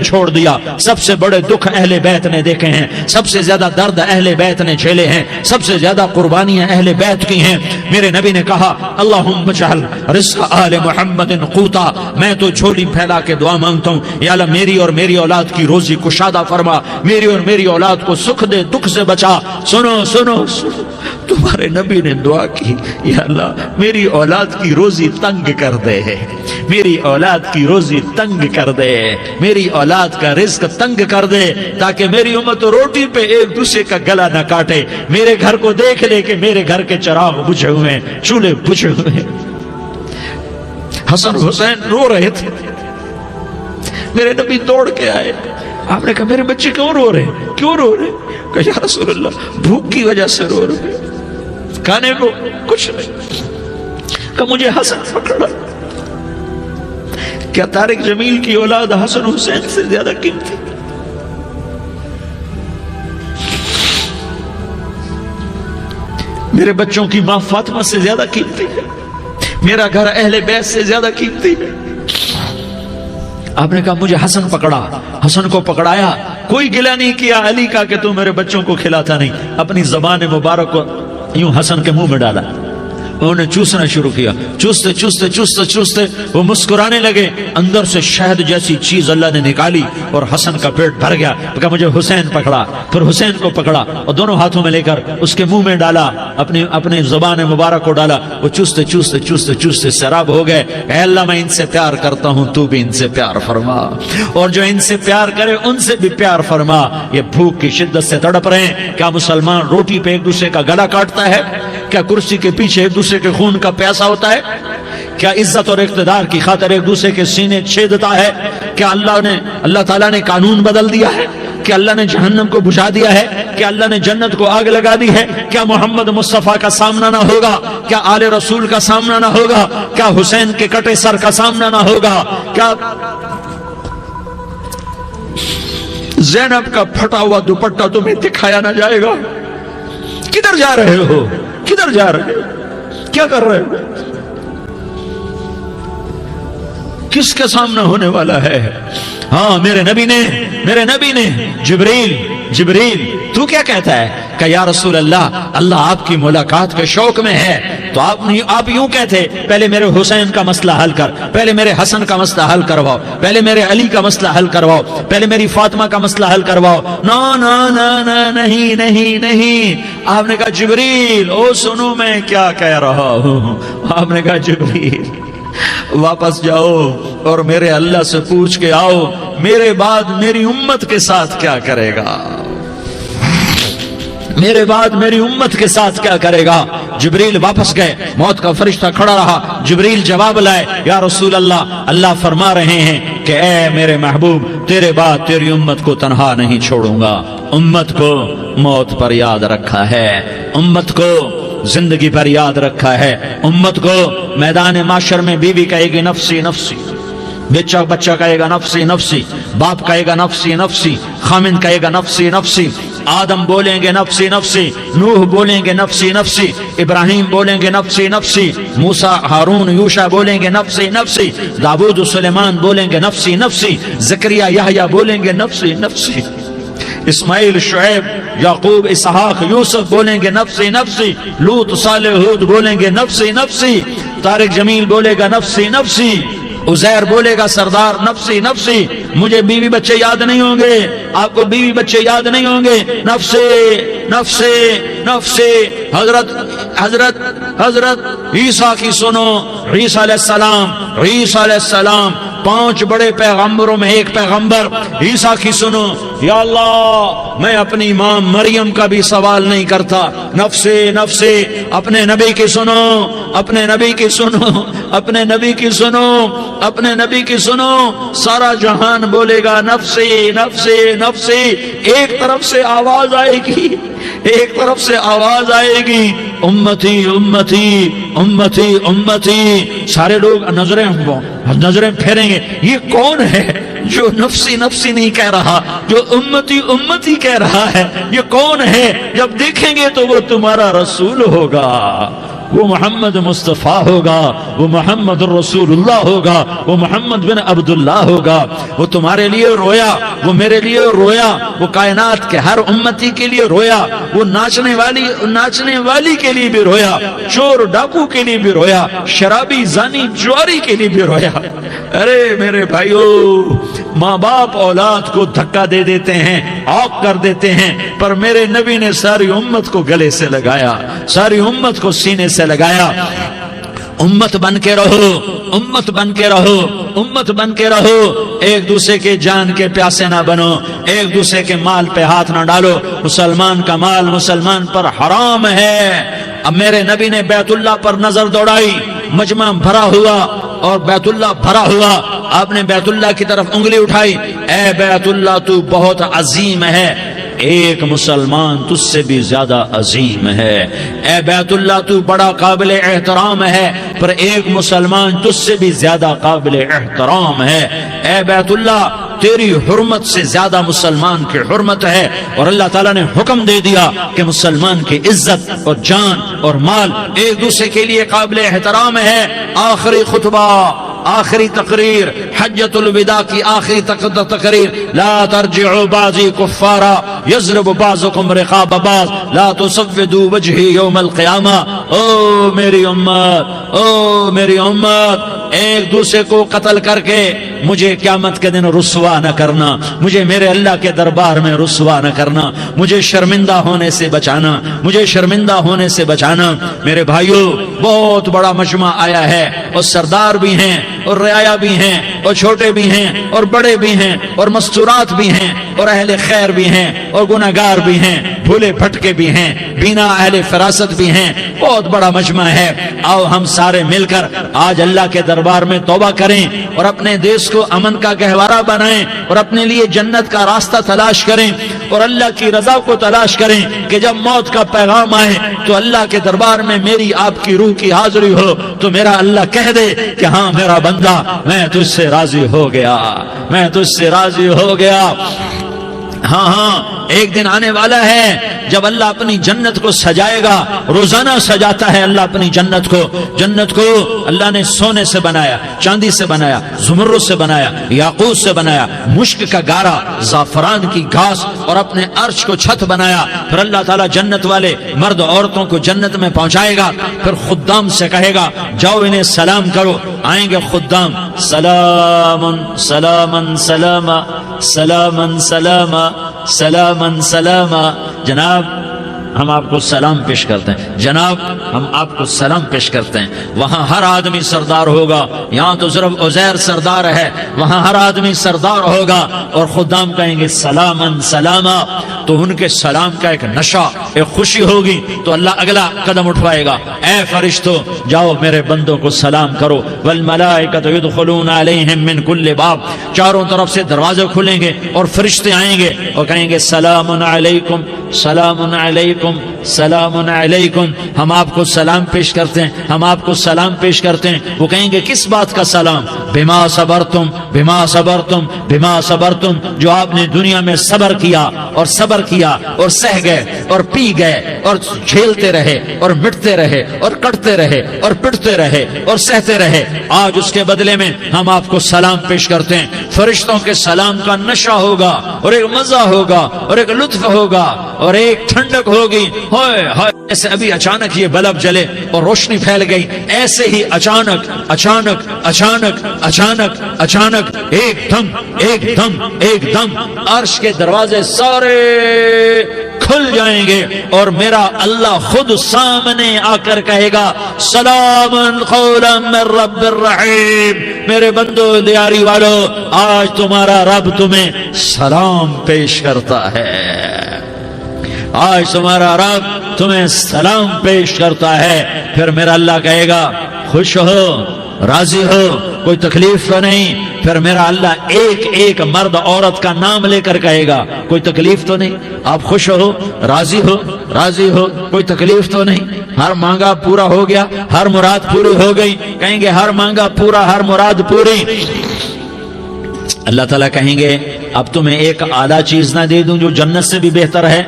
چھوڑ دیا. سب سے بڑے دکھ اہل بیت نے دیکھے ہیں, سب سے زیادہ درد اہل بیت نے جھیلے ہیں, سب سے زیادہ قربانیاں اہل بیت کی ہیں. میرے نبی نے کہا اللہم اجعل رزق آل محمد قوتا, میں تو جھولی پھیلا کے دعا مانگتا ہوں, یا اللہ میری اور میری اولاد کی روزی کشادہ فرما, میری اور میری اولاد کو سکھ دے, دکھ سے بچا. سنو سنو سنو, تمہارے نبی نے دعا کی, یا اللہ میری اولاد کی روزی تنگ کر دے, میری اولاد کی روزی تنگ کر دے, میری اولاد کا رزق تنگ کر دے, تاکہ میری امت روٹی پہ ایک دوسرے کا گلا نہ کاٹے. میرے گھر کو دیکھ لے کہ میرے گھر کے چراغ بجھے ہوئے ہیں, چولہے بجھے ہوئے ہیں. حسن حسین رو رہے تھے, میرے نبی دوڑ کے آئے. آپ نے کہا میرے بچے کیوں رو رہے, کیوں رو رہے؟ کہا یا رسول اللہ بھوک کی وجہ سے رو رہے, کھانے کو کچھ نہیں. کہ مجھے حسن پکڑا. کیا طارق جمیل کی اولاد حسن حسین سے زیادہ قیمتی؟ میرے بچوں کی ماں فاطمہ سے زیادہ قیمتی ہے, میرا گھر اہل بیت سے زیادہ قیمتی ہے. آپ نے کہا مجھے حسن پکڑا, حسن کو پکڑایا, کوئی گلہ نہیں کیا علی کا کہ تو میرے بچوں کو کھلاتا نہیں, اپنی زبان مبارک کو یوں حسن کے منہ میں ڈالا, انہوں نے چوسنا شروع کیا. چوستے چوستے چوستے چوستے وہ مسکرانے لگے. اندر سے شہد جیسی چیز اللہ نے نکالی اور حسن کا پیٹ بھر گیا. کہا مجھے حسین پکڑا, پھر حسین کو پکڑا اور دونوں ہاتھوں میں لے کر اس کے منہ میں ڈالا, اپنی زبان مبارک کو ڈالا. وہ چوستے چوستے چوستے چوستے سیراب ہو گئے. اے اللہ میں ان سے پیار کرتا ہوں, تو بھی ان سے پیار فرما, اور جو ان سے پیار کرے ان سے بھی پیار فرما. یہ بھوک کی شدت سے تڑپ رہے ہیں. کیا مسلمان روٹی پہ ایک دوسرے کا گلا کاٹتا ہے؟ کیا کرسی کے پیچھے ایک دوسرے کے خون کا پیاسا ہوتا ہے؟ کیا عزت اور اقتدار کی خاطر ایک دوسرے کے سینے چھیدتا ہے؟ کیا اللہ تعالیٰ نے قانون بدل دیا ہے؟ کیا اللہ نے جہنم کو بجھا دیا ہے؟ کیا اللہ نے جنت کو آگ لگا دی ہے؟ کیا محمد مصطفیٰ کا سامنا نہ ہوگا؟ کیا آل رسول کا سامنا نہ ہوگا؟ کیا حسین کے کٹے سر کا سامنا نہ ہوگا؟ کیا زینب کا پھٹا ہوا دوپٹہ تمہیں دکھایا نہ جائے گا؟ کدھر جا رہے ہو, کدھر جا رہے ہو, کیا کر رہے ہو؟ کس کے سامنے ہونے والا ہے؟ ہاں میرے نبی نے جبریل تو کیا کہتا ہے؟ کہ یا رسول اللہ آپ کی ملاقات کے شوق میں ہے. تو آپ یوں کہتے پہلے میرے حسین کا مسئلہ حل کر, پہلے میرے حسن کا مسئلہ حل کرواؤ, پہلے میرے علی کا مسئلہ حل کرواؤ, پہلے میری فاطمہ کا مسئلہ حل کرواؤ. نہیں. آپ نے کہا جبریل او سنو میں کیا کہہ رہا ہوں. آپ نے کہا جبریل واپس جاؤ اور میرے اللہ سے پوچھ کے آؤ میرے بعد میری امت کے ساتھ کیا کرے گا, میرے بعد میری امت کے ساتھ کیا کرے گا. جبریل واپس گئے, موت کا فرشتہ کھڑا رہا. جبریل جواب لائے, یا رسول اللہ فرما رہے ہیں کہ اے میرے محبوب تیرے بعد تیری امت کو تنہا نہیں چھوڑوں گا. امت کو موت پر یاد رکھا ہے, امت کو زندگی پر یاد رکھا ہے, امت کو میدان معاشر میں بیوی کہے گی نفسی نفسی, بچہ کہے گا نفسی نفسی, باپ کہے گا نفسی نفسی, خامن کہے گا نفسی نفسی, آدم بولیں گے نفسی نفسی, نوح بولیں گے نفسی نفسی, ابراہیم بولیں گے نفسی نفسی, موسیٰ ہارون یوشع بولیں گے نفسی نفسی, داؤد سلیمان بولیں گے نفسی نفسی, زکریا یحییٰ بولیں گے نفسی نفسی, اسماعیل شعیب یعقوب اسحاق یوسف بولیں گے نفسی نفسی, لوط صالح ہود بولیں گے نفسی نفسی, طارق جمیل بولے گا نفسی نفسی, عزیر بولے گا سردار نفسی نفسی. مجھے بیوی بچے یاد نہیں ہوں گے, آپ کو بیوی بچے یاد نہیں ہوں گے, نفسی نفسی نفسی. حضرت عیسیٰ کی سنو, عیسیٰ علیہ السلام 5 بڑے پیغمبروں میں ایک پیغمبر عیسیٰ کی سنو. یا اللہ میں اپنی ماں مریم کا بھی سوال نہیں کرتا, نفسی نفسی. اپنے نبی کی سنو, اپنے نبی کی سنو, اپنے نبی کی سنو, اپنے نبی کی سنو. سارا جہان بولے گا نفسی نفسی نفسی. ایک طرف سے آواز آئے گی, ایک طرف سے آواز آئے گی امتی امتی امتی امتی. سارے لوگ نظریں پھیریں گے, یہ کون ہے جو نفسی نفسی نہیں کہہ رہا, جو امتی امتی کہہ رہا ہے؟ یہ کون ہے؟ جب دیکھیں گے تو وہ تمہارا رسول ہوگا. وہ محمد مصطفیٰ ہوگا، وہ محمد الرسول اللہ ہوگا، وہ محمد بن عبداللہ ہوگا۔ وہ تمہارے لیے رویا، وہ میرے لیے رویا، وہ کائنات کے ہر امتی کے لیے رویا، وہ ناچنے والی کے لیے بھی رویا، چور ڈاکو کے لیے بھی رویا، شرابی زانی جواری کے لیے بھی رویا۔ ارے میرے بھائیو، ماں باپ اولاد کو دھکا دے دیتے ہیں، عوق کر دیتے ہیں، پر میرے نبی نے ساری امت کو گلے سے لگایا، ساری امت کو سینے سے لگایا۔ امت بن کے رہو، امت بن کے رہو، امت بن کے رہو، ایک دوسرے کے جان کے پیاسے نہ بنو، ایک دوسرے کے مال پہ ہاتھ نہ ڈالو۔ مسلمان کا مال مسلمان پر حرام ہے۔ اب میرے نبی نے بیت اللہ پر نظر دوڑائی، مجمع بھرا ہوا اور بیت اللہ بھرا ہوا، آپ نے بیت اللہ کی طرف انگلی اٹھائی، اے بیت اللہ تو بہت عظیم ہے، ایک مسلمان تجھ سے بھی زیادہ عظیم ہے۔ اے بیت اللہ تو بڑا قابل احترام ہے، پر ایک مسلمان تجھ سے بھی زیادہ قابل احترام ہے۔ اے بیت اللہ تیری حرمت سے زیادہ مسلمان کی حرمت ہے، اور اللہ تعالیٰ نے حکم دے دیا کہ مسلمان کی عزت اور جان اور مال ایک دوسرے کے لیے قابل احترام ہے۔ آخری خطبہ، آخری تقریر، حجۃ الوداع کی آخری تقریر، لا ترجعوا بعضی کفارا یضرب بعضکم رقاب بعض لا تسودوا وجہی یوم القیامہ۔ او میری امت، او میری امت، ایک دوسرے کو قتل کر کے مجھے قیامت کے دن رسوا نہ کرنا، مجھے میرے اللہ کے دربار میں رسوا نہ کرنا، مجھے شرمندہ ہونے سے بچانا، مجھے شرمندہ ہونے سے بچانا۔ میرے بھائیو، بہت بڑا مجمع آیا ہے، اور سردار بھی ہیں اور رعایا بھی ہیں اور چھوٹے بھی ہیں اور بڑے بھی ہیں اور مستورات بھی ہیں اور اہل خیر بھی ہیں اور گناہگار بھی ہیں، بھولے بھٹکے بھی ہیں، بینا اہل فراست بھی ہیں، بہت بڑا مجمع ہے۔ آؤ ہم سارے مل کر آج اللہ کے دربار میں توبہ کریں اور اپنے دیش کو امن کا گہوارہ بنائیں اور اپنے لیے جنت کا راستہ تلاش کریں اور اللہ کی رضا کو تلاش کریں کہ جب موت کا پیغام آئے تو اللہ کے دربار میں میری آپ کی روح کی حاضری ہو تو میرا اللہ کہہ دے کہ ہاں میرا بندہ، میں تجھ سے راضی ہو گیا، میں تجھ سے راضی ہو گیا۔ ہاں ہاں، ایک دن آنے والا ہے جب اللہ اپنی جنت کو سجائے گا، روزانہ سجاتا ہے اللہ اپنی جنت کو۔ جنت کو اللہ نے سونے سے بنایا، چاندی سے بنایا، زمرد سے بنایا، یاقوت سے بنایا، مشک کا گارا، زعفران کی گھاس اور اپنے عرش کو چھت بنایا۔ پھر اللہ تعالیٰ جنت والے مرد عورتوں کو جنت میں پہنچائے گا، پھر خدام سے کہے گا جاؤ انہیں سلام کرو۔ آئیں گے خدام، سلام سلام سلام سلام سلام سلام سلام، جناب ہم آپ کو سلام پیش کرتے ہیں، جناب ہم آپ کو سلام پیش کرتے ہیں۔ وہاں ہر آدمی سردار ہوگا، یہاں تو صرف عزیر سردار ہے، وہاں ہر آدمی سردار ہوگا، اور خدام کہیں گے سلامن سلاما، تو ان کے سلام کا ایک نشہ، ایک خوشی ہوگی، تو اللہ اگلا قدم اٹھوائے گا، اے فرشتوں جاؤ میرے بندوں کو سلام کرو۔ والملائکۃ یدخلون علیہم من کل باب، چاروں طرف سے دروازے کھلیں گے اور فرشتے آئیں گے اور کہیں گے سلام علیکم، سلام علیکم، سلام علیکم، ہم آپ کو سلام پیش کرتے ہیں، ہم آپ کو سلام پیش کرتے ہیں۔ وہ کہیں گے کس بات کا سلام؟ بما صبرتم، بما صبرتم، بما صبرتم، جو آپ نے دنیا میں صبر کیا اور صبر کیا اور سہ گئے اور پی گئے اور جھیلتے رہے اور مٹتے رہے اور کٹتے رہے اور پٹتے رہے اور سہتے رہے، آج اس کے بدلے میں ہم آپ کو سلام پیش کرتے ہیں۔ فرشتوں کے سلام کا نشہ ہوگا اور ایک مزہ ہوگا اور ایک لطف ہوگا اور ایک ٹھنڈک ہوگی۔ ہوئے ہوئے، ایسے ابھی اچانک یہ بلب جلے اور روشنی پھیل گئی، ایسے ہی اچانک اچانک اچانک اچانک اچانک ایک دم ایک دم ایک دم عرش کے دروازے سارے کھل جائیں گے اور میرا اللہ خود سامنے آ کر کہے گا سلام قولا من رب الرحیم۔ میرے بندو دیاری والو، آج تمہارا رب تمہیں سلام پیش کرتا ہے، آج تمہارا رب تمہیں سلام پیش کرتا ہے۔ پھر میرا اللہ کہے گا خوش ہو، راضی ہو، کوئی تکلیف تو نہیں؟ پھر میرا اللہ ایک ایک مرد عورت کا نام لے کر کہے گا کوئی تکلیف تو نہیں؟ آپ خوش ہو، راضی ہو، راضی ہو، کوئی تکلیف تو نہیں؟ ہر مانگا پورا ہو گیا، ہر مراد پوری ہو گئی؟ کہیں گے ہر مانگا پورا، ہر مراد پوری۔ اللہ تعالیٰ کہیں گے اب تمہیں ایک اعلیٰ چیز نہ دے دوں جو جنت سے بھی بہتر ہے،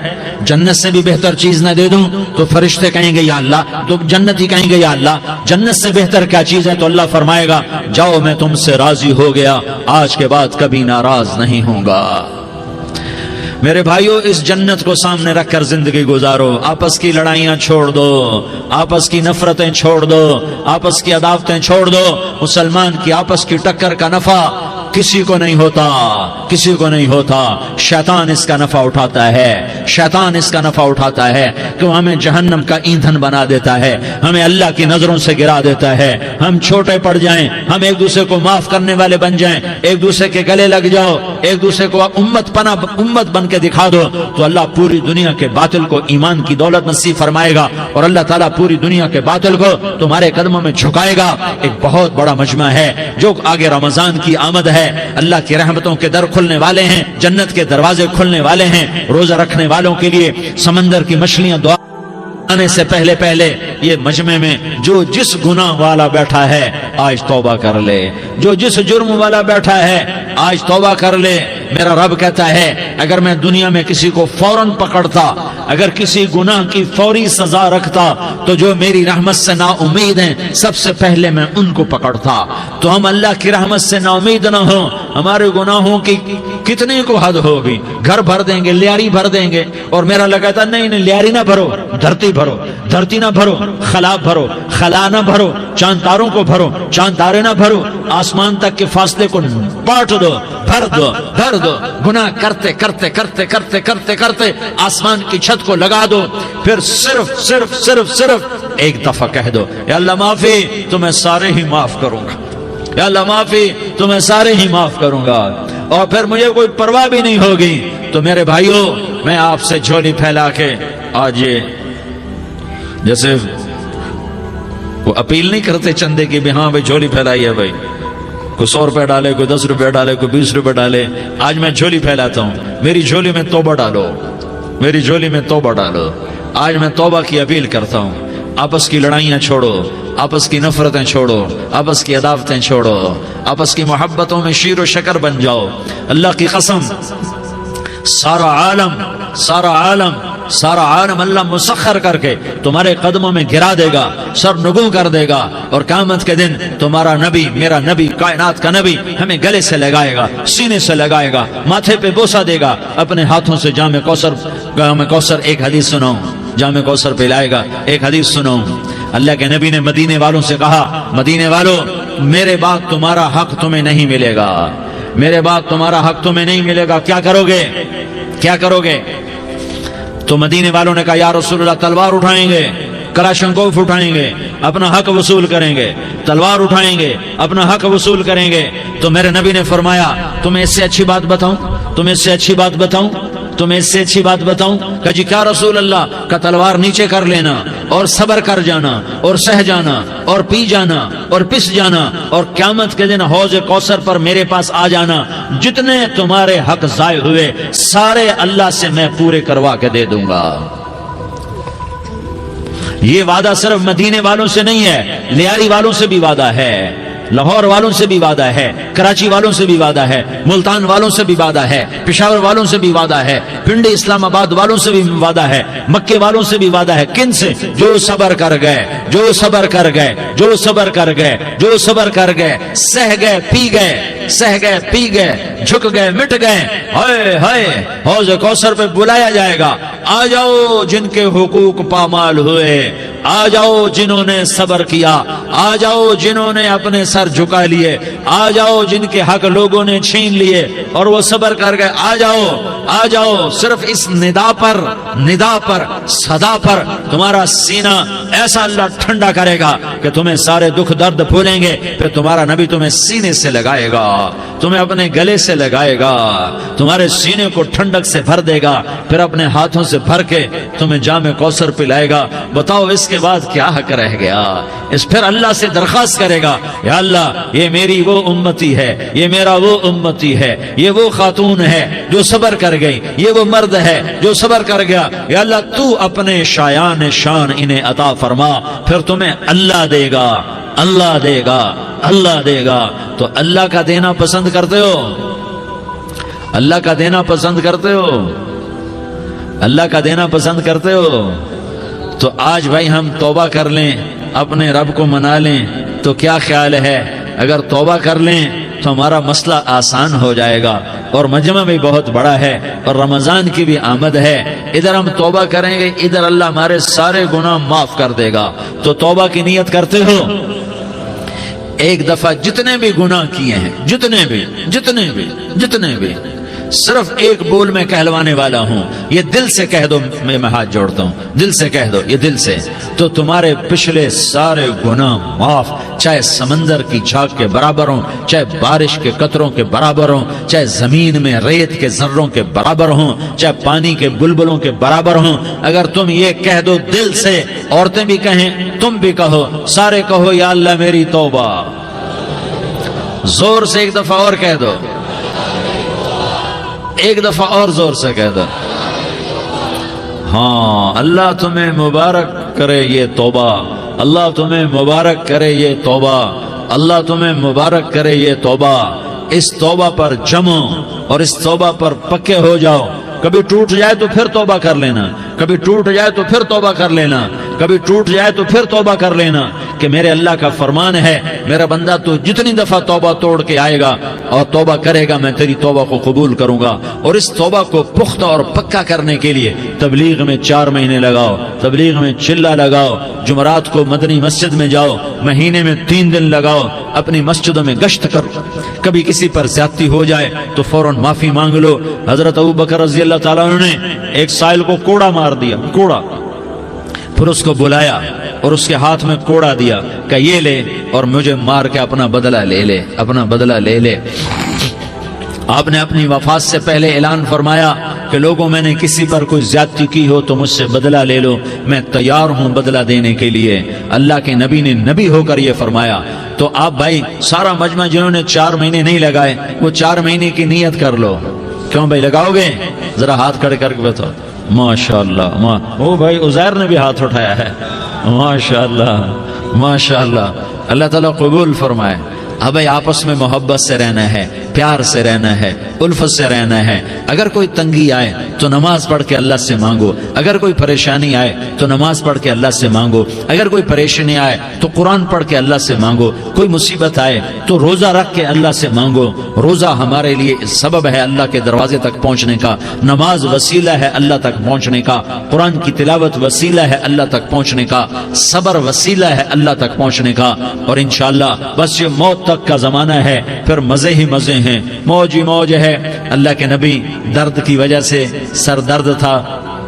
جنت سے بھی بہتر چیز نہ دے دوں؟ تو فرشتے کہیں گے یا اللہ، تو جنتی کہیں گے یا اللہ جنت سے بہتر کیا چیز ہے؟ تو اللہ فرمائے گا جاؤ میں تم سے راضی ہو گیا، آج کے بعد کبھی ناراض نہیں ہوں گا۔ میرے بھائیو، اس جنت کو سامنے رکھ کر زندگی گزارو، آپس کی لڑائیاں چھوڑ دو، آپس کی نفرتیں چھوڑ دو، آپس کی عداوتیں چھوڑ دو۔ مسلمان کی آپس کی ٹکر کا نفع کسی کو نہیں ہوتا، کسی کو نہیں ہوتا، شیطان اس کا نفع اٹھاتا ہے، شیطان اس کا نفع اٹھاتا ہے کہ وہ ہمیں جہنم کا ایندھن بنا دیتا ہے، ہمیں اللہ کی نظروں سے گرا دیتا ہے، ہم چھوٹے پڑ جائیں، ہم ایک دوسرے کو معاف کرنے والے بن جائیں، ایک دوسرے کے گلے لگ جاؤ، ایک دوسرے کو امت بن کے دکھا دو، تو اللہ پوری دنیا کے باطل کو ایمان کی دولت نصیب فرمائے گا، اور اللہ تعالیٰ پوری دنیا کے باطل کو تمہارے قدموں میں جھکائے گا۔ ایک بہت بڑا مجمع ہے جو آگے رمضان کی آمد ہے، اللہ کی رحمتوں کے در کھلنے والے ہیں، جنت کے دروازے کھلنے والے ہیں، روزہ رکھنے والوں کے لیے سمندر کی مچھلیاں دعا آنے سے پہلے یہ مجمع میں جو جس گناہ والا بیٹھا ہے آج توبہ کر لے، جو جس جرم والا بیٹھا ہے آج توبہ کر لے۔ میرا رب کہتا ہے اگر میں دنیا میں کسی کو فوراً پکڑتا، اگر کسی گناہ کی فوری سزا رکھتا، تو جو میری رحمت سے نا امید ہیں سب سے پہلے میں ان کو پکڑتا۔ تو ہم اللہ کی رحمت سے نا امید نہ ہوں، ہمارے گناہوں کی کتنے کو حد ہوگی، گھر بھر دیں گے، لیاری بھر دیں گے، اور میرا اللہ کہتا نہیں لیاری نہ بھرو، دھرتی بھرو، دھرتی نہ بھرو، خلا بھرو، خلا نہ بھرو، چاند تاروں کو بھرو، چاند تارے نہ بھرو، آسمان تک کے فاصلے کو بانٹ دو، بھر دو، بھر دو، گناہ کرتے کرتے کرتے کرتے کرتے کرتے آسمان کی چھت کو لگا دو، پھر صرف صرف صرف صرف ایک دفعہ کہہ دو یا اللہ معافی، تو میں سارے ہی معاف کروں گا، یا اللہ معافی، تو میں سارے ہی معاف کروں گا، اور پھر مجھے کوئی پرواہ بھی نہیں ہوگی۔ تو میرے بھائیوں، میں آپ سے جھولی پھیلا کے آج یہ جیسے وہ اپیل نہیں کرتے چندے کی بھی ہاں بھائی جھولی پھیلائی ہے، بھائی کوئی 100 روپے ڈالے، کوئی 10 روپے ڈالے، کوئی 20 روپے ڈالے، آج میں جھولی پھیلاتا ہوں، میری جھولی میں توبہ ڈالو، میری جھولی میں توبہ ڈالو۔ آج میں توبہ کی اپیل کرتا ہوں، آپس کی لڑائیاں چھوڑو، آپس کی نفرتیں چھوڑو، آپس کی عداوتیں چھوڑو، آپس کی محبتوں میں شیر و شکر بن جاؤ۔ اللہ کی قسم، سارا عالم اللہ مسخر کر کے تمہارے قدموں میں گرا دے گا، سر نگوں کر دے گا، اور قیامت کے دن تمہارا نبی، میرا نبی، کائنات کا نبی ہمیں گلے سے لگائے گا، سینے سے لگائے گا، ماتھے پہ بوسہ دے گا، اپنے ہاتھوں سے جام کوثر ایک حدیث سناؤں، جام کوثر پلائے گا، ایک حدیث سناؤں۔ اللہ کے نبی نے مدینے والوں سے کہا، مدینے والوں میرے بعد تمہارا حق تمہیں نہیں ملے گا، میرے بعد تمہارا حق تمہیں نہیں ملے گا، کیا کرو گے، کیا کرو گے؟ تو مدینے والوں نے کہا یا رسول اللہ تلوار اٹھائیں گے، کلاشنکوف اٹھائیں گے، اپنا حق وصول کریں گے، تلوار اٹھائیں گے، اپنا حق وصول کریں گے۔ تو میرے نبی نے فرمایا تمہیں اس سے اچھی بات بتاؤں، تمہیں اس سے اچھی بات بتاؤں، تمہیں اس سے اچھی بات بتاؤں؟ کہ جی کیا رسول اللہ؟ کا تلوار نیچے کر لینا اور صبر کر جانا اور سہ جانا اور پی جانا اور پس جانا، اور قیامت کے دن حوض کوثر پر میرے پاس آ جانا، جتنے تمہارے حق ضائع ہوئے سارے اللہ سے میں پورے کروا کے دے دوں گا۔ یہ وعدہ صرف مدینے والوں سے نہیں ہے، لیاری والوں سے بھی وعدہ ہے، لاہور والوں سے بھی وعدہ ہے، کراچی والوں سے بھی وعدہ ہے، ملتان والوں سے بھی وعدہ ہے، پشاور والوں سے بھی وعدہ ہے، پنڈی اسلام آباد والوں سے بھی وعدہ ہے، مکے والوں سے بھی وعدہ ہے۔ کن سے؟ جو صبر کر گئے، جو صبر کر گئے، جو صبر کر گئے، جو صبر کر گئے، سہ گئے، پی گئے، سہ گئے، پی گئے، جھک گئے، مٹ گئے، ہائے ہائے حوض کوثر پہ بلایا جائے گا، آ جاؤ جن کے حقوق پامال ہوئے، آ جاؤ جنہوں نے صبر کیا، آ جاؤ جنہوں نے اپنے سر جھکا لیے، آ جاؤ جن کے حق لوگوں نے چھین لیے اور وہ صبر کر گئے، آ جاؤ، آ جاؤ۔ صرف اس ندا پر صدا پر تمہارا سینہ ایسا اللہ ٹھنڈا کرے گا کہ تمہیں سارے دکھ درد بھولیں گے، پھر تمہارا نبی تمہیں سینے سے لگائے گا، تمہیں اپنے گلے سے لگائے گا، تمہارے سینے کو ٹھنڈک سے بھر دے گا، پھر اپنے ہاتھوں سے بھر کے تمہیں جام کوثر پلائے گا۔ بتاؤ اس کے بعد کیا حق رہ گیا؟ اس پھر اللہ سے درخواست کرے گا، یا اللہ یہ میری وہ امتی ہے، یہ میرا وہ امتی ہے، یہ وہ خاتون ہے جو صبر کر گئی، یہ وہ مرد ہے جو صبر کر گیا، یا اللہ تو اپنے شایان شان انہیں عطا فرما، پھر تمہیں اللہ دے گا، اللہ دے گا، اللہ دے گا۔ تو اللہ کا دینا پسند کرتے ہو؟ اللہ کا دینا پسند کرتے ہو؟ اللہ کا دینا پسند کرتے ہو؟ تو آج بھائی ہم توبہ کر لیں، اپنے رب کو منا لیں، تو کیا خیال ہے اگر توبہ کر لیں تو ہمارا مسئلہ آسان ہو جائے گا، اور مجمع بھی بہت بڑا ہے اور رمضان کی بھی آمد ہے، ادھر ہم توبہ کریں گے، ادھر اللہ ہمارے سارے گناہ معاف کر دے گا۔ تو توبہ کی نیت کرتے ہو؟ ایک دفعہ جتنے بھی گناہ کیے ہیں، جتنے بھی صرف ایک بول میں کہلوانے والا ہوں، یہ دل سے کہہ دو، میں ہاتھ جوڑتا ہوں، دل سے کہہ دو، یہ دل سے، تو تمہارے پچھلے سارے گناہ معاف، چاہے سمندر کی جھاگ کے برابر ہوں، چاہے بارش کے قطروں کے برابر ہوں، چاہے زمین میں ریت کے ذروں کے برابر ہوں، چاہے پانی کے بلبلوں کے برابر ہوں۔ اگر تم یہ کہہ دو دل سے، عورتیں بھی کہیں، تم بھی کہو، سارے کہو یا اللہ میری توبہ، زور سے ایک دفعہ اور کہہ دو، ایک دفعہ اور زور سے کہہ دو۔ ہاں، اللہ تمہیں مبارک کرے یہ توبہ، اللہ تمہیں مبارک کرے یہ توبہ، اللہ تمہیں مبارک کرے یہ توبہ۔ اس توبہ پر جمو اور اس توبہ پر پکے ہو جاؤ۔ کبھی ٹوٹ جائے تو پھر توبہ کر لینا، کبھی ٹوٹ جائے تو پھر توبہ کر لینا، کبھی ٹوٹ جائے تو پھر توبہ کر لینا، کہ میرے اللہ کا فرمان ہے، میرا بندہ تو جتنی دفعہ توبہ توڑ کے آئے گا اور توبہ کرے گا، میں تیری توبہ کو قبول کروں گا۔ اور اس توبہ کو پختہ اور پکا کرنے کے لیے تبلیغ میں 4 مہینے لگاؤ، تبلیغ میں چلہ لگاؤ، جمعرات کو مدنی مسجد میں جاؤ، مہینے میں 3 دن لگاؤ، اپنی مسجدوں میں گشت کرو، کبھی کسی پر زیادتی ہو جائے تو فوراً معافی مانگ لو۔ حضرت ابوبکر رضی اللہ تعالیٰ عنہ نے ایک سائل کو کوڑا مار دیا، کوڑا، پھر اس کو بلایا اور اس کے ہاتھ میں کوڑا دیا کہ یہ لے اور مجھے مار کے اپنا بدلہ لے لے، اپنا بدلہ لے لے۔ آپ نے اپنی وفات سے پہلے اعلان فرمایا کہ لوگوں، میں نے کسی پر کوئی زیادتی کی ہو تو مجھ سے بدلہ لے لو، میں تیار ہوں بدلہ دینے کے لیے۔ اللہ کے نبی نے نبی ہو کر یہ فرمایا۔ تو آپ بھائی سارا مجمع جنہوں نے 4 مہینے نہیں لگائے، وہ 4 مہینے کی نیت کر لو۔ کیوں بھائی لگاؤ گے؟ ذرا ہاتھ کھڑے کر کے بتاؤ۔ ماشاءاللہ، وہ بھائی عزیر نے بھی ہاتھ اٹھایا ہے، ماشاءاللہ ماشاءاللہ، اللہ تعالیٰ قبول فرمائے۔ اب آپس میں محبت سے رہنا ہے، پیار سے رہنا ہے، الفت سے رہنا ہے۔ اگر کوئی تنگی آئے تو نماز پڑھ کے اللہ سے مانگو، اگر کوئی پریشانی آئے تو نماز پڑھ کے اللہ سے مانگو، اگر کوئی پریشانی آئے تو قرآن پڑھ کے اللہ سے مانگو، کوئی مصیبت آئے تو روزہ رکھ کے اللہ سے مانگو۔ روزہ ہمارے لیے سبب ہے اللہ کے دروازے تک پہنچنے کا، نماز وسیلہ ہے اللہ تک پہنچنے کا، قرآن کی تلاوت وسیلہ ہے اللہ تک پہنچنے کا، صبر وسیلہ ہے اللہ تک پہنچنے کا۔ اور انشاءاللہ بس یہ موت تک کا زمانہ ہے، پھر مزے ہی مزے ہیں، موج ہی موج ہے۔ اللہ کے نبی درد کی وجہ سے سر درد تھا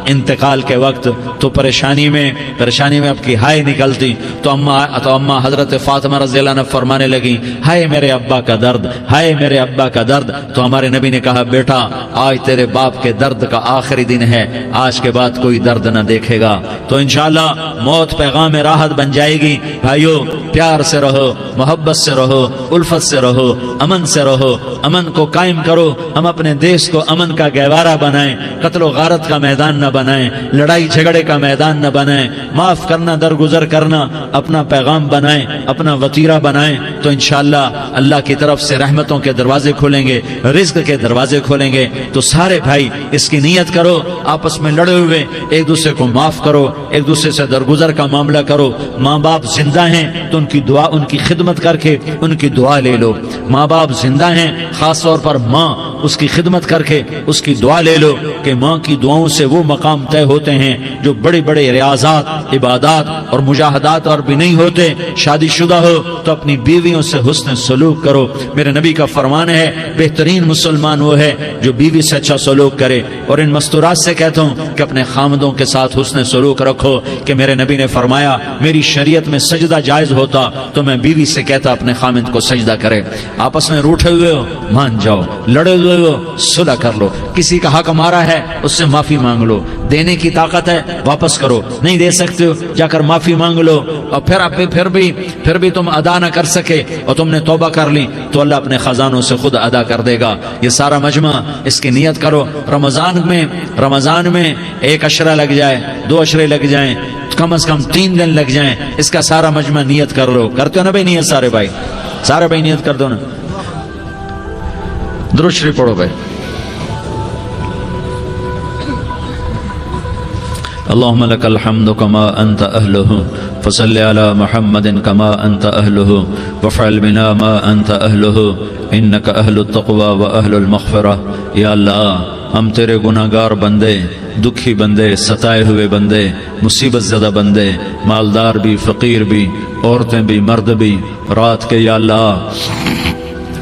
انتقال کے وقت، تو پریشانی میں اب کی ہائے نکلتی، تو اماں حضرت فاطمہ رضی اللہ عنہ فرمانے لگی، ہائے میرے ابا کا درد، ہائے میرے ابا کا درد۔ تو ہمارے نبی نے کہا، بیٹا آج تیرے باپ کے درد کا آخری دن ہے، آج کے بعد کوئی درد نہ دیکھے گا۔ تو انشاءاللہ موت پیغام راحت بن جائے گی۔ بھائیو پیار سے رہو، محبت سے رہو، الفت سے رہو، امن سے رہو، امن کو قائم کرو۔ ہم اپنے دیش کو امن کا گہوارہ بنائیں، قتل و غارت کا میدان نہ بنائیں، لڑائی جھگڑے کا میدان نہ بنائیں، معاف کرنا درگزر کرنا اپنا پیغام بنائیں، اپنا وتیرہ بنائیں۔ تو انشاءاللہ اللہ کی طرف سے رحمتوں کے دروازے کھولیں گے، رزق کے دروازے کھولیں گے۔ تو سارے بھائی اس کی نیت کرو، آپس میں لڑے ہوئے ایک دوسرے کو معاف کرو، ایک دوسرے سے درگزر کا معاملہ کرو۔ ماں باپ زندہ ہیں تو ان کی دعا، ان کی خدمت کر کے ان کی دعا لے لو۔ ماں باپ زندہ ہیں، خاص طور پر ماں، اس کی خدمت کر کے اس کی دعا لے لو، کہ ماں کی دعاؤں سے وہ مقام طے ہوتے ہیں جو بڑے بڑے ریاضات، عبادات اور مجاہدات اور بھی نہیں ہوتے۔ شادی شدہ ہو تو اپنی بیویوں سے حسن سلوک کرو۔ میرے نبی کا فرمان ہے، بہترین مسلمان وہ ہے جو بیوی سے اچھا سلوک کرے۔ اور ان مستورات سے کہتا ہوں کہ اپنے خامدوں کے ساتھ حسن سلوک رکھو، کہ میرے نبی نے فرمایا، میری شریعت میں سجدہ جائز ہوتا تو میں بیوی سے کہتا اپنے خامد کو سجدہ کرے۔ آپس میں روٹھے ہوئے ہو مان جاؤ، لڑے ہوئے ہو صلح کر لو، کسی کا حق مارا ہے اس سے معافی مانگ لو، دینے کی طاقت ہے واپس کرو، نہیں دے سکتے ہو جا کر معافی مانگ لو۔ اور پھر بھی تم ادا نہ کر سکے اور تم نے توبہ کر لی تو اللہ اپنے خزانوں سے خود ادا کر دے گا۔ یہ سارا مجمع اس کی نیت کرو۔ رمضان میں 1 عشرہ لگ جائے، 2 عشرے لگ جائیں، کم از کم 3 دن لگ جائیں، اس کا سارا مجمع نیت کر لو۔ کرتے ہو نا بھائی نیت؟ سارے بھائی نیت کر دو نا۔ درود شریف پڑھو بھائی۔ اللهم لك الحمد كما أنت أهله فصل على محمد كما أنت أهله وافعل بنا ما أنت أهله إنك أهل التقوى وأهل المغفرة. یا اللہ ہم تیرے گناہگار بندے، دکھی بندے، ستائے ہوئے بندے، مصیبت زدہ بندے، مالدار بھی، فقیر بھی، عورتیں بھی، مرد بھی، رات کے یا اللہ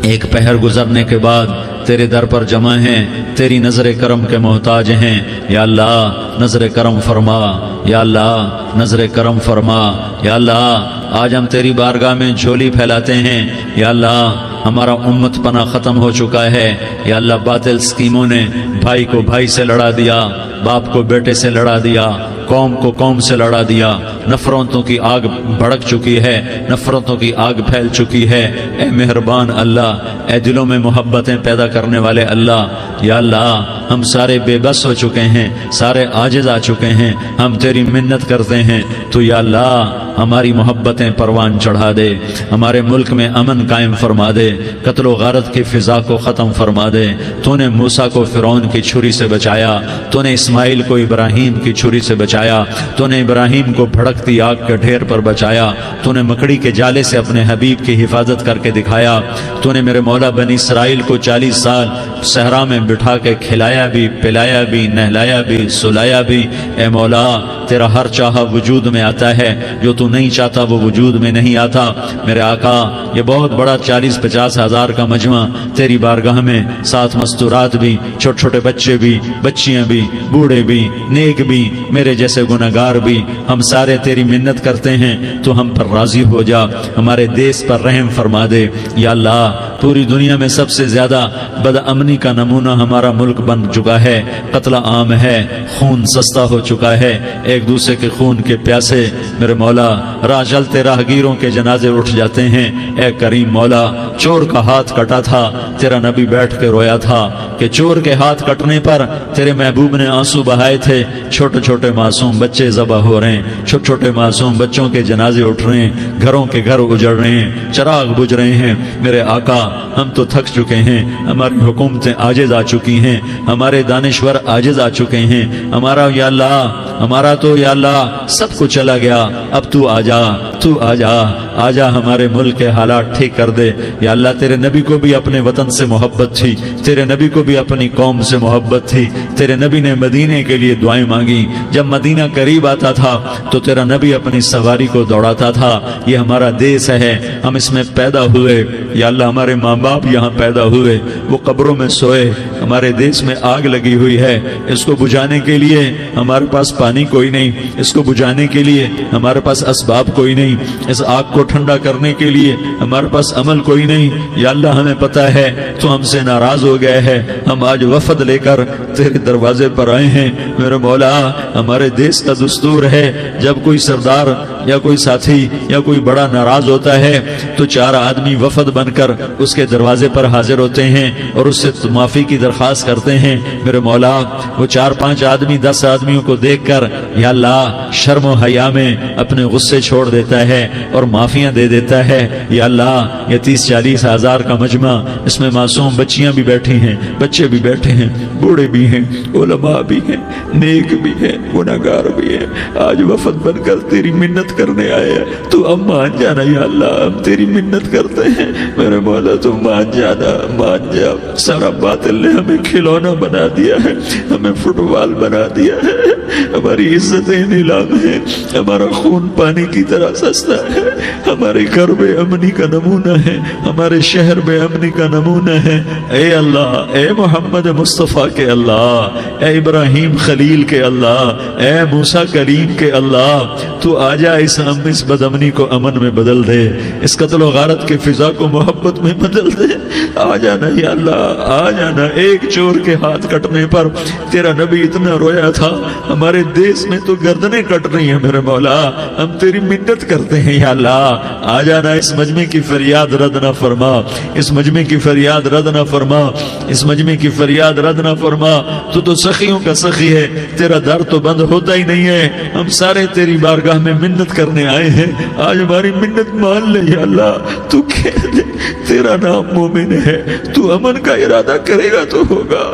ایک پہر گزرنے کے بعد تیرے در پر جمع ہیں، تیری نظر کرم کے محتاج ہیں. یا اللہ نظر کرم فرما، یا اللہ نظر کرم فرما. یا اللہ آج ہم تیری بارگاہ میں جھولی پھیلاتے ہیں. یا اللہ ہمارا امت پناہ ختم ہو چکا ہے. یا اللہ باطل اسکیموں نے بھائی کو بھائی سے لڑا دیا، باپ کو بیٹے سے لڑا دیا، قوم کو قوم سے لڑا دیا. نفرتوں کی آگ بھڑک چکی ہے، نفرتوں کی آگ پھیل چکی ہے. اے مہربان اللہ، اے دلوں میں محبتیں پیدا کرنے والے اللہ، یا اللہ ہم سارے بے بس ہو چکے ہیں، سارے عاجز آ چکے ہیں. ہم تیری منت کرتے ہیں تو یا اللہ ہماری محبتیں پروان چڑھا دے، ہمارے ملک میں امن قائم فرما دے، قتل و غارت کی فضا کو ختم فرما دے. تو نے موسیٰ کو فرعون کی چھری سے بچایا، تو نے اسماعیل کو ابراہیم کی چھری سے بچایا، تو نے ابراہیم کو بھڑکتی آگ کے ڈھیر پر بچایا، تو نے مکڑی کے جالے سے اپنے حبیب کی حفاظت کر کے دکھایا. تو نے میرے مولا بنی اسرائیل کو 40 سال صحرا میں بٹھا کے کھلایا بھی، پلایا بھی، نہلایا بھی، سلایا بھی. اے مولا تیرا ہر چاہا وجود میں آتا ہے، جو تو نہیں چاہتا وہ وجود میں نہیں آتا. میرے آقا یہ بہت بڑا 40-50 ہزار کا مجمع تیری بارگاہ میں، ساتھ مستورات بھی، چھوٹے چھوٹے بچے بھی، بچیاں بھی، بوڑھے بھی، نیک بھی، میرے جیسے گناہگار بھی، ہم سارے تیری منت کرتے ہیں تو ہم پر راضی ہو جا، ہمارے دیس پر رحم فرما دے. یا اللہ پوری دنیا میں سب سے زیادہ بد امنی کا نمونہ ہمارا ملک بن چکا ہے، قتل عام ہے، خون سستا ہو چکا ہے، ایک دوسرے کے خون کے پیاسے. میرے مولا راہ چلتے راہگیروں کے جنازے اٹھ جاتے ہیں. اے کریم مولا چور کا ہاتھ کٹا تھا، تیرا نبی بیٹھ کے رویا تھا کہ چور کے ہاتھ کٹنے پر تیرے محبوب نے آنسو بہائے تھے. چھوٹے چھوٹے معصوم بچے ذبح ہو رہے ہیں، چھوٹے چھوٹے معصوم بچوں کے جنازے اٹھ رہے ہیں، گھروں کے گھر اجڑ رہے ہیں، چراغ بجھ رہے ہیں. میرے آقا ہم تو تھک چکے ہیں، ہماری حکومتیں عاجز آ چکی ہیں، ہمارے دانشور عاجز آ چکے ہیں. ہمارا یا اللہ ہمارا تو یا اللہ سب کچھ چلا گیا. اب تو آ جا، تو آ جا، آ جا ہمارے ملک کے حالات ٹھیک کر دے. یا اللہ تیرے نبی کو بھی اپنے وطن سے محبت تھی، تیرے نبی کو بھی اپنی قوم سے محبت تھی. تیرے نبی نے مدینے کے لیے دعائیں مانگی. جب مدینہ قریب آتا تھا تو تیرا نبی اپنی سواری کو دوڑاتا تھا. یہ ہمارا دیس ہے، ہم اس میں پیدا ہوئے. یا اللہ ہمارے ماں باپ یہاں پیدا ہوئے، وہ قبروں میں سوئے. ہمارے دیس میں آگ لگی ہوئی ہے، اس کو بجھانے کے لیے ہمارے پاس پانی کوئی نہیں، اس کو بجھانے کے لیے ہمارے پاس اسباب کوئی نہیں، اس آگ کو ٹھنڈا کرنے کے لیے ہمارے پاس عمل کوئی نہیں. یا اللہ ہمیں پتہ ہے تو ہم سے ناراض ہو گئے ہیں، ہم آج وفد لے کر تیرے دروازے پر آئے ہیں. میرے مولا ہمارے دیس کا دستور ہے جب کوئی سردار یا کوئی ساتھی یا کوئی بڑا ناراض ہوتا ہے تو 4 آدمی وفد بن کر اس کے دروازے پر حاضر ہوتے ہیں اور اس سے معافی کی درخواست کرتے ہیں. میرے مولا وہ 4-5 آدمی 10 آدمیوں کو دیکھ کر یا اللہ شرم و حیا میں اپنے غصے چھوڑ دیتا ہے اور معافیاں دے دیتا ہے. یا اللہ یہ 30-40 ہزار کا مجمع، اس میں معصوم بچیاں بھی بیٹھی ہیں، بچے بھی بیٹھے ہیں، بوڑھے بھی ہیں، علماء بھی ہیں، نیک بھی ہیں، گناہگار بھی ہیں. آج وفد بن کر تیری منت کرنے آئے ہیں، تو اب مان جانا. یا اللہ ہم تیری منت کرتے ہیں، میرے مولا تو مان جانا، مان جا. سارا باطل نے ہمیں کھلونا بنا دیا ہے، ہمیں فٹ بال بنا دیا ہے، ہماری عزتیں نیلام ہیں، ہمارا خون پانی کی طرح سستا ہے، ہمارے گھر بے امنی کا نمونہ ہے، ہمارے شہر بے امنی کا نمونہ ہے. اے اللہ، اے محمد مصطفیٰ کے اللہ، اے ابراہیم خلیل کے اللہ، اے موسیٰ کلیم کے اللہ، تو آ جا اس بد امنی کو امن میں بدل دے، اس قتل و غارت کے فضا کو محبت میں بدل دے. آ جانا یا اللہ، آ جانا. ایک چور کے ہاتھ کٹنے پر تیرا نبی اتنا رویا تھا، ہمارے دیس میں تو گردنیں کٹ رہی ہیں. میرے مولا ہم تیری منت کرتے ہیں. یا اللہ آ جانا، اس مجمع کی فریاد رد نہ فرما، اس مجمع کی فریاد رد نہ فرما، اس مجمع کی فریاد رد نہ فرما. تو سخیوں کا سخی ہے، تیرا در تو بند ہوتا ہی نہیں ہے. ہم سارے تیری بارگاہ میں منت کرنے آئے ہیں، آج ہماری منت مان لے. یا اللہ تو کہہ دے تیرا نام مومن ہے، تو امن کا ارادہ کرے گا تو ہوگا،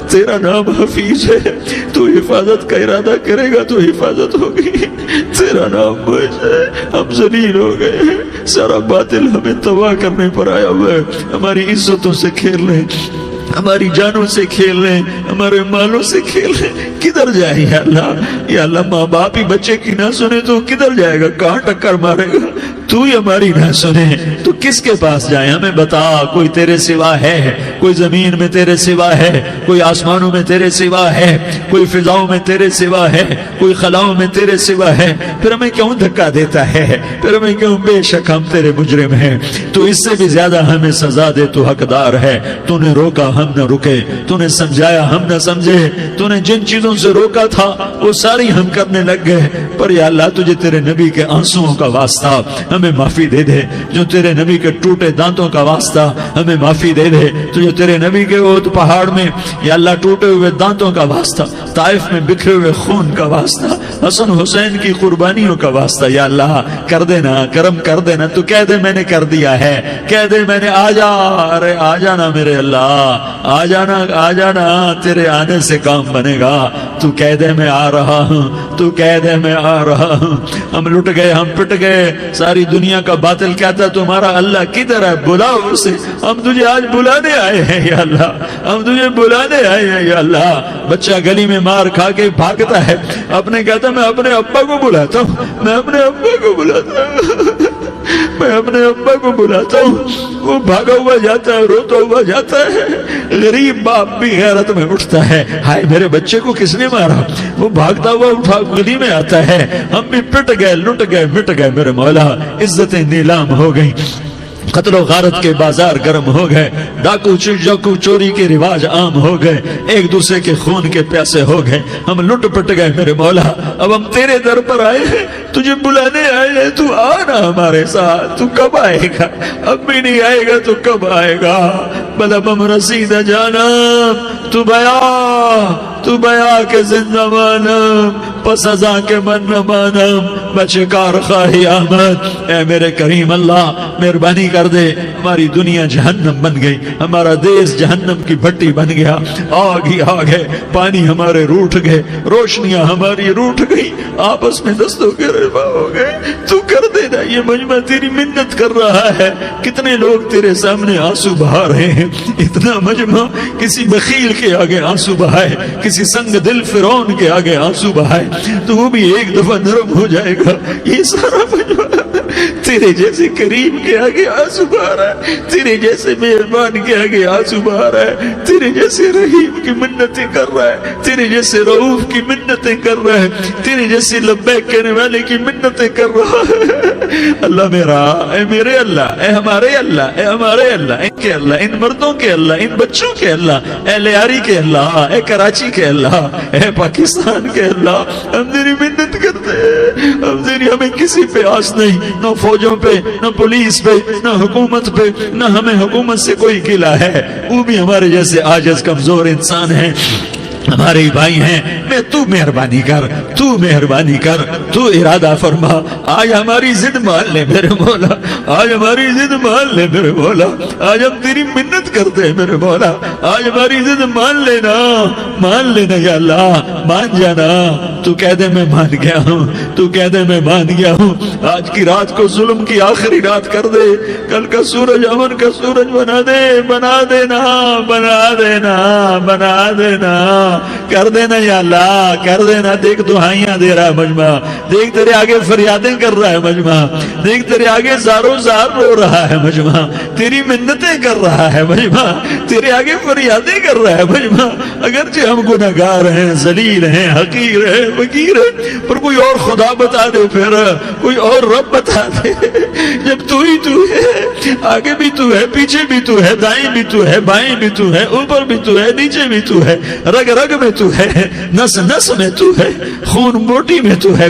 تیرا نام حفیظ ہے، تو حفاظت کا ارادہ کرے گا تو حفاظت ہوگی، تیرا نام مجھ ہے، ہم ذلیل ہو گئے ہیں، سارا باطل ہمیں تباہ کرنے پر آیا ہوا ہے، ہماری عزتوں سے کھیل رہے ہیں، ہماری جانوں سے کھیل رہے ہیں، ہمارے مالوں سے کھیل رہے ہیں، کدھر جائے یا اللہ؟ یا اللہ ماں باپ ہی بچے کی نہ سنے تو کدھر جائے گا؟ کہاں ٹکر مارے گا؟ تو ہی ہماری نہ سنے تو کس کے پاس جائیں؟ ہمیں بتا، کوئی تیرے سوا ہے؟ کوئی زمین میں تیرے سوا ہے؟ کوئی آسمانوں میں تیرے سوا ہے؟ کوئی فضاؤں میں تیرے سوا ہے؟ کوئی خلاؤں میں تیرے سوا ہے؟ پھر ہمیں کیوں دھکا دیتا ہے؟ پھر ہمیں کیوں؟ بے شک ہم تیرے مجرم ہیں، تو اس سے بھی زیادہ ہمیں سزا دے، تو حقدار ہے۔ تو نے روکا ہم نہ رکے، تو نے سمجھایا ہم نہ سمجھے، تو نے جن چیزوں سے روکا تھا وہ ساری ہم کرنے لگ گئے، پر یا اللہ تجھے تیرے نبی کے آنسوؤں کا واسطہ ہمیں معافی دے دے، جو تیرے نبی کے ٹوٹے دانتوں کا واسطہ ہمیں معافی دے دے، تجھے تیرے نبی کے احد پہاڑ میں یا اللہ ٹوٹے ہوئے دانتوں کا واسطہ، طائف میں بکھرے ہوئے خون کا واسطہ، حسن حسین کی قربانیوں کا واسطہ یا اللہ کر دینا، کرم کر دینا۔ تو کہہ دے میں نے کر دیا ہے، کہہ دے میں نے، آ جا، ارے آ جانا میرے اللہ، آ جانا، آ جانا، تیرے آنے سے کام بنے گا۔ تو کہہ دے میں آ رہا ہوں، تو کہہ دے میں آ رہا ہوں۔ ہم لٹ گئے، ہم پٹ گئے، ساری دنیا کا باطل کہتا ہے تمہارا اللہ کدھر ہے؟ بلاؤ اسے، ہم تجھے آج بلانے آئے ہیں یا اللہ، ہم تجھے بلانے آئے ہیں یا اللہ۔ بچہ گلی میں مار کھا کے بھاگتا ہے، اپنے کہتا میں اپنے ابا کو بلاتا ہوں، میں اپنے ابا کو بلاتا ہوں، میں اپنے ابا کو بلاتا ہوں، وہ بھاگا ہوا جاتا ہے، روتا ہوا جاتا ہے۔ غریب باپ بھی غیرت میں اٹھتا ہے، ہائے میرے بچے کو کس نے مارا؟ وہ بھاگتا ہوا اٹھا گلی میں آتا ہے۔ ہم بھی پٹ گئے، لٹ گئے، مٹ گئے میرے مولا، عزتیں نیلام ہو گئی، قتل و غارت کے بازار گرم ہو گئے، ڈاکو چوری کے رواج عام ہو گئے، ایک دوسرے کے خون کے پیاسے ہو گئے، ہم لٹ پٹ گئے میرے مولا۔ اب ہم تیرے در پر آئے ہیں، تجھے بلانے آئے ہیں، تو آنا ہمارے ساتھ۔ تو کب آئے گا؟ اب بھی نہیں آئے گا تو کب آئے گا؟ بلبم رسید جانم تو بیا کے زندہ مانم، پس ازاں کے من نہ مانم، بچکار خواہی آمد۔ اے میرے کریم اللہ مہربانی کر دے، ہماری دنیا جہنم بن گئی، ہمارا دیس جہنم کی بھٹی بن گیا، آگ ہی آگ ہے، پانی ہمارے روٹھ گئے، روشنیاں ہماری روٹھ گئی، آپس میں دستوں کے رفا ہو گئے۔ تو کر دینا، یہ مجمع تیری منت کر رہا ہے، کتنے لوگ تیرے سامنے آنسو بہا رہے ہیں، اتنا مجمع کسی بخیل کے آگے آنسو بہائے، کسی سنگ دل فرعون کے آگے آنسو بہائے تو وہ بھی ایک دفعہ نرم ہو جائے گا۔ یہ سارا مجمع تیرے جیسے کریم کے آگے آنسو بہا رہا ہے، تیرے جیسے مہربان کے آگے آنسو بہا رہا ہے، تیرے جیسے رحیم کی منتیں کر رہا ہے، تیرے جیسے رؤوف کی منتیں کر رہا ہے، تیرے جیسے لبیک کہنے والے کی منتیں کر رہا ہے۔ اللہ میرا، اے میرے اللہ، اے ہمارے اللہ، اے ہمارے اللہ، ان کے اللہ، ان مردوں کے اللہ، ان بچوں کے اللہ، اے لیاری کے اللہ، اے کراچی کے اللہ، اے پاکستان کے اللہ، ہم تیری منت کرتے ہیں، ہمیں کسی پہ آس نہیں، نہ فوجوں پہ، نہ پولیس پہ، نہ حکومت پہ، نہ ہمیں حکومت سے کوئی گلہ ہے، وہ بھی ہمارے جیسے عاجز کمزور انسان ہیں، ہمارے بھائی ہیں۔ میں تو مہربانی کر، تو مہربانی کر، تو ارادہ فرما، آج ہماری ضد مان لے میرے مولا، آج ہماری ضد مان لے میرے مولا، آج ہم تیری منت کرتے ہیں میرے مولا، آج ہماری ضد مان لینا، مان لینا یا اللہ، مان جانا۔ تو کہہ دے میں مان گیا ہوں، تو کہہ دے میں مان گیا ہوں، آج کی رات کو ظلم کی آخری رات کر دے، کل کا سورج امن کا سورج بنا دے، بنا دینا، بنا دینا، بنا دینا، کر دینا یا اللہ، کر دینا۔ دیکھ دعائیاں دے رہا ہے مجمع، دیکھ تیرے آگے فریادیں کر رہا ہے مجمع، دیکھ تیرے آگے زارو زار رو رہا ہے مجمع، تیری منتیں کر رہا ہے مجمع، تیرے آگے فریادیں کر رہا ہے مجمع۔ اگرچہ ہم گناہگار ہیں، ذلیل ہیں، حقیر ہیں، فقیر ہیں، پر کوئی اور خدا بتا دے، پھر کوئی اور رب بتا دے۔ جب تو ہی تو ہے، آگے بھی تو ہے، پیچھے بھی تو ہے، دائیں بھی تو ہے، بائیں بھی تو ہے، اوپر بھی تو ہے، نیچے بھی تو ہے، رگ رگ میں تو ہے، نس نس میں تو ہے، خون موٹی میں تو ہے،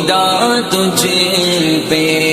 فدا تجھ پہ